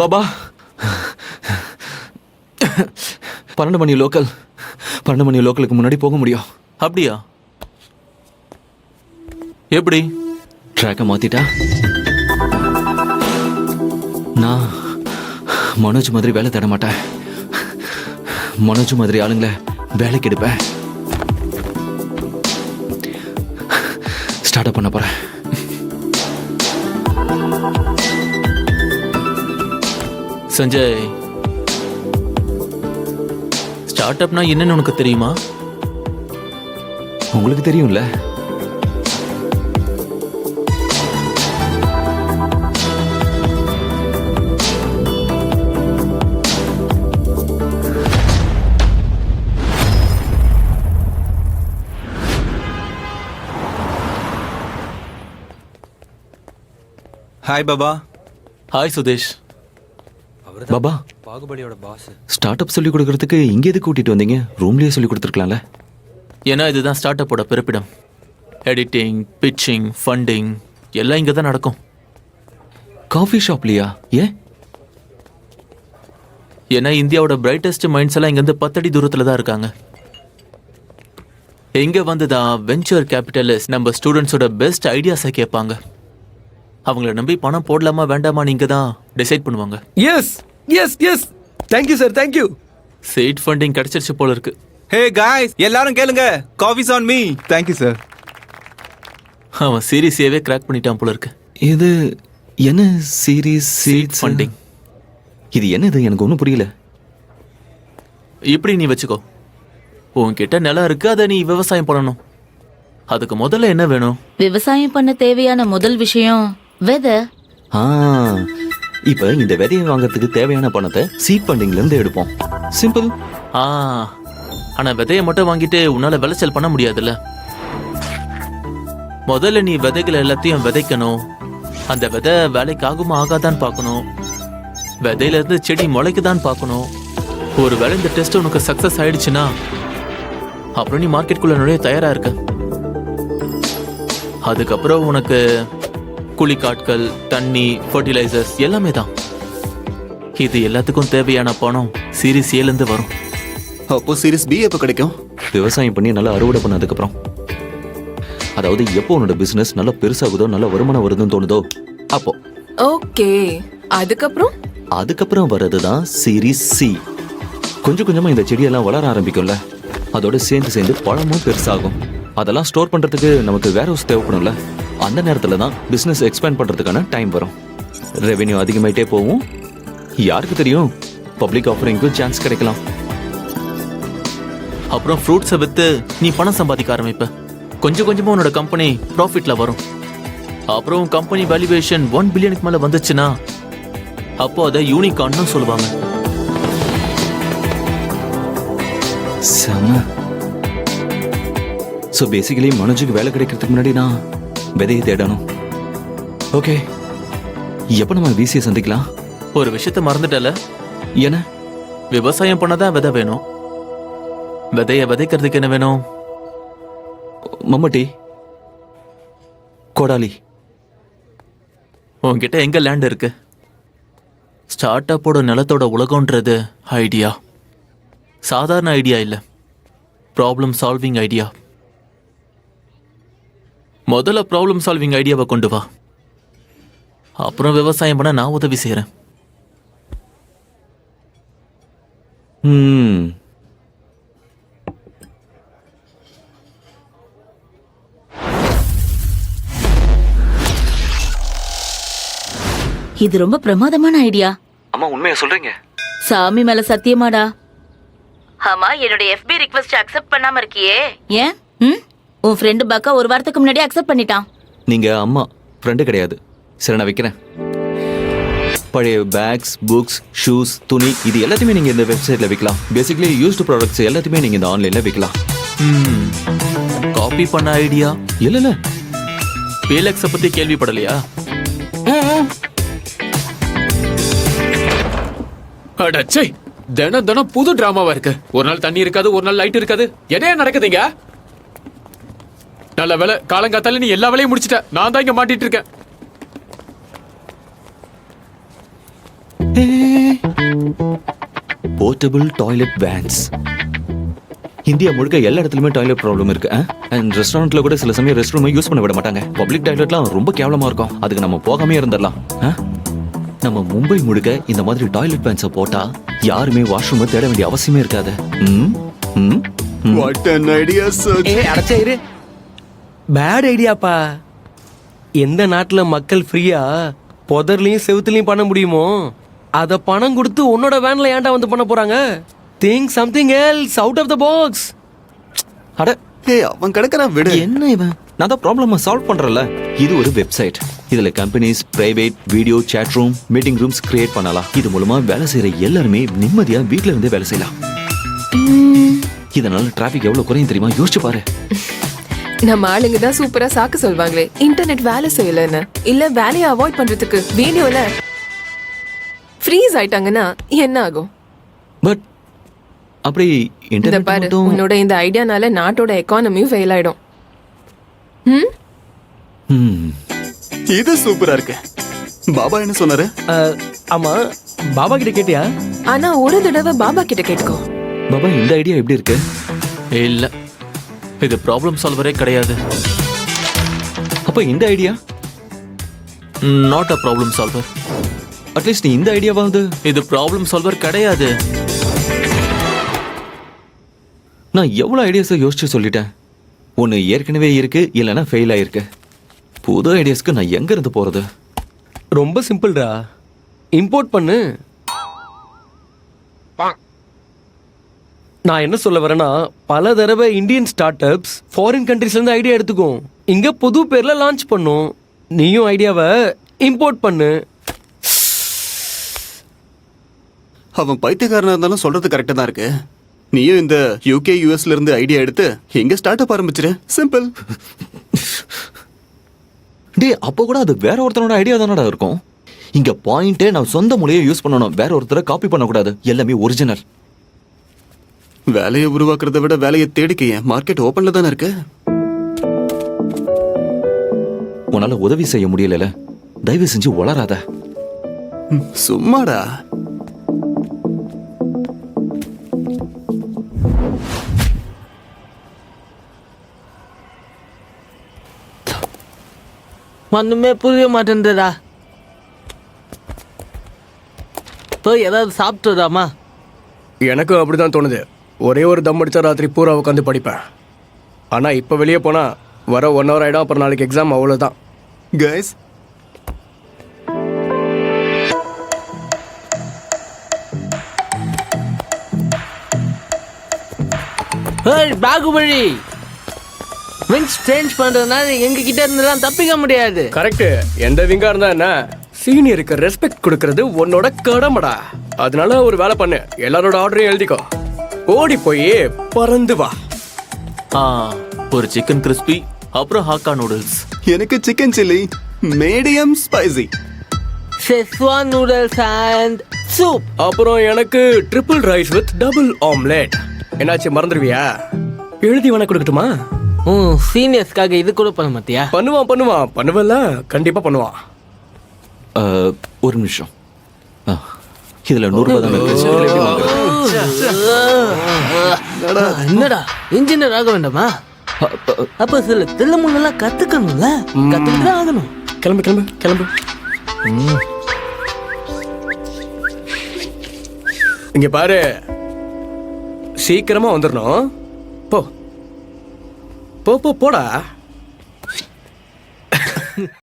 பாபா 12 மணி local. 12 மணி லோக்கலுக்கு முன்னாடி போக முடியும். அப்படியா? எப்படி? ட்ராக்கை மாத்திட்டா நான் மனோஜ் மாதிரி வேலை தேட மாட்டேன். மனோஜ் மாதிரி ஆளுங்களை வேலைக்கு எடுப்பேன். ஸ்டார்ட் அப் பண்ண போறேன். சஞ்சய், ஸ்டார்ட் அப்னா என்னன்னு உனக்கு தெரியுமா? உங்களுக்கு தெரியும்ல. ஹாய் பாபா. ஹாய் சுதேஷ். பாபா, பாகுபலியோட பாஸ். ஸ்டார்ட் அப் சொல்லி கொடுக்கறதுக்கு இங்கே எதுக்கு கூட்டிட்டு வந்தீங்க? ரூம்லயே சொல்லி கொடுத்துருக்கலாம்ல. ஏன்னா இதுதான் ஸ்டார்ட் அப்போட பிறப்பிடம். எடிட்டிங், பிட்சிங், ஃபண்டிங் எல்லாம் இங்கே தான் நடக்கும். காஃபி ஷாப்லையா? ஏன்? ஏன்னா இந்தியாவோட பிரைட்டஸ்ட் மைண்ட்ஸ் எல்லாம் இங்கேருந்து 10 அடி தூரத்தில் தான் இருக்காங்க. இங்கே வந்து தான் வெஞ்சர் கேபிட்டலிஸ்ட் நம்ம ஸ்டூடெண்ட்ஸோட பெஸ்ட் ஐடியாஸை கேட்பாங்க. அவங்கள நம்பி பணம் போடலாமா வேண்டாமா நீங்கள் தான் டிசைட் பண்ணுவாங்க. Yes yes yes, thank you sir, thank you. Seed funding கிடைச்சிருச்சு போல இருக்கு. ஹே காய்ஸ், எல்லாரும் கேளுங்க. Coffee's on me. Thank you sir. அவன் சீரியஸ் ஏவே கிராக் பண்ணிட்டான் போல இருக்கு. இது என்ன சீரீஸ்? Seat funding. இது என்னது? எனக்கு ஒன்றும் புரியல. இப்படி நீ வச்சுக்கோ, உன்கிட்ட நிலம் இருக்கு, அதை நீ விவசாயம் பண்ணணும். அதுக்கு முதல்ல என்ன வேணும்? விவசாயம் பண்ண தேவையான முதல் விஷயம் விதை. இப்ப இந்த விதையை வாங்குறதுக்கு தேவையான பணத்தை சீட் ஃபண்டிங்ல இருந்து எடுப்போம். சிம்பிள். ஆனா விதையை மட்டும் வாங்கிட்டு உன்னால விளைச்சல் பண்ண முடியாதுல்ல. முதல்ல நீ விதைகளை எல்லாத்தையும் விதைக்கணும். அந்த விதை வேலைக்கு ஆகுமா ஆகாதான்னு பார்க்கணும். விதையில இருந்து செடி முளைக்குதான் பார்க்கணும். ஒரு வேளை இந்த டெஸ்ட் உனக்கு சக்சஸ் ஆயிடுச்சுன்னா அப்புறம் நீ மார்க்கெட்டுக்குள்ள நுழைய தயாரா இருக்க. அதுக்கப்புறம் உனக்கு குழிக்காட்கள், தண்ணி, ஃபர்டிலைசர்ஸ் எல்லாமே தான். இது எல்லாத்துக்கும் தேவையான பணம் சீரிஸ் ஏலேருந்து வரும். அப்போ சீரிஸ் பி எப்போ கிடைக்கும்? விவசாயம் பண்ணி நல்லா அறுவடை பண்ணதுக்கப்புறம். அதாவது எப்போ உன்னோட பிசினஸ் நல்லா பெருசாகுதோ, நல்ல வருமானம் வருதுன்னு தோணுதோ அப்போ. ஓகே, அதுக்கப்புறம் வர்றதுதான் சீரிஸ் சி. கொஞ்சம் கொஞ்சமா இந்த செடியெல்லாம் வளர ஆரம்பிக்கும்ல, அதோட சேர்ந்து பழமும் பெருசாகும். அதெல்லாம் ஸ்டோர் பண்றதுக்கு நமக்கு வேர் ஹவுஸ் தேவைப்படும்ல. அந்த நேரத்துல தான் பிசினஸ் எக்ஸ்பேண்ட் பண்றதுக்கான டைம் வரும். ரெவென்யூ அதிகமாயிட்டே போகும். யாருக்கு தெரியும், பப்ளிக் ஆஃபரிங்க்கும் சான்ஸ் கிடைக்கலாம். அப்புறம் ஃப்ரூட்ஸை வித்து நீ பணம் சம்பாதிக்க ஆரம்பிப்ப. கொஞ்சம் கொஞ்சமா உன்னோட கம்பெனி ப்ராஃபிட்ல வரும். அப்புறம் கம்பெனி வேல்யூவேஷன் 1 பில்லியனுக்கு மேல வந்துச்சுன்னா அப்போ அதை யூனிகார்ன்னு சொல்லுவாங்க. செம. ஸோ பேசிக்கலி மனோஜுக்கு வேலை கிடைக்கிறதுக்கு முன்னாடி நான் விதையை தேடணும். ஓகே, எப்போ நம்ம விசியை சந்திக்கலாம்? ஒரு விஷயத்த மறந்துட்டல. என்ன? விவசாயம் பண்ணதான் விதை வேணும். விதைய விதைக்கிறதுக்கு என்ன வேணும்? மம்மட்டி, கோடாலி. உன்கிட்ட எங்க லேண்ட் இருக்கு? ஸ்டார்ட் அப்போட நிலத்தோட உலகம்ன்றது ஐடியா. சாதாரண ஐடியா இல்லை, ப்ராப்ளம் சால்விங் ஐடியா. முதல்ல ப்ராப்ளம் சால்விங் ஐடியாவை கொண்டு வா. அப்புறம் விவசாயம் பண்ண நான் உதவி செய்யறேன். இது ரொம்ப பிரமாதமான ஐடியா. அம்மா, உண்மையா சொல்றீங்க? சாமி மேல சத்தியமாடா. ஆமா, என்னோட FB ரிக்வெஸ்ட் அக்செப்ட் பண்ணாம இருக்கியே ஏன்? உன் ஃப்ரெண்டு பாக்கா ஒரு வாரத்துக்கு முன்னாடி அக்செப்ட் பண்ணிட்டான். நீங்க அம்மா ஃப்ரெண்டு கிடையாது. சரி, நான் வைக்கிறேன். பழைய பேக்ஸ், புக்ஸ், ஷூஸ், துணி இது எல்லாத்தையுமே நீங்க இந்த வெப்சைட்ல விற்கலாம். பேசிக்கலி யூஸ்டு ப்ராடக்ட்ஸ் எல்லாத்தையுமே நீங்க இந்த ஆன்லைன்ல விற்கலாம். காப்பி பண்ண ஐடியா இல்ல. பேலக்ஸை பத்தி கேள்விப்படலையா? அடச்சே, தினம் புது டிராமாவா இருக்கு. ஒரு நாள் தண்ணி இருக்காது, ஒரு நாள் லைட் இருக்காது. என்ன நடக்குதுங்க? நல்ல வேலை காலங்காத்தால நீ எல்லா வேலையும் முடிச்சிட்ட. நான் தான் இங்க மாட்டிட்டு இருக்கேன். Portable toilet vans. இந்தியா முழுக்க எல்லா இடத்துலயுமே டாய்லெட் ப்ராப்ளம் இருக்கு. அண்ட் ரெஸ்டாரண்ட்ல கூட சில சமயம் ரெஸ்ட் ரூமை யூஸ் பண்ண விட மாட்டாங்க. பப்ளிக் டாய்லெட்லாம் ரொம்ப கேவலமா இருக்கும். அதுக்கு நம்ம போகாமே இருந்துடலாம். நம்ம மும்பை முழுக்க இந்த மாதிரி டாய்லெட் வேன்ஸை போட்டா யாருமே வாஷ்ரூமை தேட வேண்டிய அவசியமே இருக்காது. What an idea sir. அடச்சா இரு. பேட் ஐடியாப்பா. எந்த நாட்டுல மக்கள் ஃப்ரீயா புதர்லயும் செவுத்துலயும் பண்ண முடியுமோ அத பணம் கொடுத்து உன்னோட வேன்ல ஏன்டா வந்து பண்ண போறாங்க? Think something else out of the box. அட அவன் கிடக்குறான் விடு. என்ன இவன்? நான் தான் ப்ராப்ளமை சால்வ் பண்றேன்ல. இது ஒரு வெப்சைட். இதுல companies, private, video, chat room, meeting rooms create பண்ணலாம். இது மூலமா வேலை செய்யற எல்லாருமே நிம்மதியா வீட்ல இருந்தே வேலை செய்யலாம். இதனால டிராபிக் எவ்வளவு குறையும் தெரியுமா? யோசிச்சு பாரு. நம்ம ஆளுங்க தான் சூப்பரா சாக்கு சொல்வாங்களே, இன்டர்நெட் வேலை செய்யலன்னு. இல்ல வேலையை அவாய்ட் பண்றதுக்கு வீடியோல ஃப்ரீஸ் ஆயிட்டாங்கன்னா என்ன ஆகும்? பட் அப்படி இந்த இன்டர்நெட் பாரு, மட்டும் உன்னோட இந்த ஐடியானால நாட்டோட எக்கானமியும் ஃபெயில் ஆயிடும். இது சூப்பரா இருக்கு. பாபா என்ன சொன்னாரு? ஆமா, பாபா கிட்ட கேட்டியா? ஆனா ஒரு தடவை பாபா கிட்ட கேட்டுக்கோ. பாபா இந்த ஐடியா எப்படி இருக்கு? இல்ல, இது ப்ராப்ளம் சால்வரே கிடையாது. அப்ப இந்த idea not a problem solver. At least இந்த ஐடியாவாவது. இது ப்ராப்ளம் சால்வர் கிடையாது. நான் எவ்வளவு ஐடியாஸை யோசிச்சு சொல்லிட்டேன். ஒன்னு ஏற்கனவே இருக்கு, இல்லைன்னா ஃபெயில் ஆயிருக்கு. புது ஐடியாஸ்க்கு நான் எங்க இருந்து போறது? ரொம்ப சிம்பிள்டா. இம்போர்ட் பண்ணு. நான் என்ன சொல்ல வரேன்னா, பல தடவை இந்தியன் ஸ்டார்ட் அப்ஸ் ஃபாரின் கண்ட்ரீஸ்ல இருந்து ஐடியா எடுத்துக்கும், இங்க புது பேர்ல லான்ச் பண்ணும். நீயும் ஐடியாவை இம்போர்ட் பண்ணு. அவன் பைத்தியக்காரனா இருந்தாலும் சொல்றது கரெக்டா தான் இருக்கு. நீயும் இந்த யூகே யூஎஸ்ல இருந்து ஐடியா எடுத்து எங்க ஸ்டார்ட் அப் ஆரம்பிச்சிரு. சிம்பிள். டே, அப்போ கூட அது வேற ஒருத்தனோட ஐடியா தானடா இருக்கும். இங்க பாயிண்டே நான் சொந்த மொழியை யூஸ் பண்ணணும். வேற ஒருத்தரை காப்பி பண்ணக்கூடாது. எல்லாமே ஒரிஜினல். வேலையை உருவாக்குறத விட வேலையை தேடிக்க. மார்க்கெட் ஓபன்ல தானே இருக்கு. உன்னால உதவி செய்ய முடியல, தயவு செஞ்சு வளராத. சும்மாடா. ஒண்ணுமே புரிய மாட்டேன்றா. போய் ஏதாவது சாப்பிட்டுதாமா? எனக்கும் அப்படிதான் தோணுது. ஒரே ஒரு தம் அடிச்சா ராத்திரி பூரா உட்காந்து படிப்பேன். ஆனா இப்ப வெளியே போனா வர 1 hour ஆயிடும். அப்புறம் நாளைக்கு எக்ஸாம், அவ்வளவுதான். கைஸ், ஏய் பாகுபலி, விங்ஸ் சேஞ்ச் பண்றதுனால எங்க கிட்ட இருந்தெல்லாம் தப்பிக்க முடியாது. கரெக்ட். எந்த விங்கா இருந்தா என்ன, சீனியருக்கு ரெஸ்பெக்ட் கொடுக்கறது உன்னோட கடமைடா. அதனால ஒரு வேலை பண்ணு, எல்லாரோட ஆர்டரையும் எழுதிக்கோ. ஓடி போய் பறந்து வா. ஒரு சிக்கன் கிறிஸ்பி, அப்புறம் ஹாக்கா நூடுல்ஸ். எனக்கு chicken chilli medium spicy. Schezwan noodles and soup. அப்புறம் எனக்கு triple rice with double omelette. என்னாச்சு, மறந்துடுவியா? எழுதி வேணா கொடுக்கட்டுமா? சீனியர்ஸ்க்காக இது கூட பண்ண மாட்டியா? பண்ணுவல்ல, கண்டிப்பா பண்ணுவான். ஒரு நிமிஷம். இதுல 100 ரூபாய் தான் இருக்கு. என்னடா இன்ஜினியர் ஆக வேண்டாமா? அப்ப சில தில்லுமுள்ளெல்லாம் கத்துக்கணும்ல, கத்துக்கிட்டு ஆகணும். கிளம்பு. இங்க பாரு, சீக்கிரமா வந்துடணும். போடா.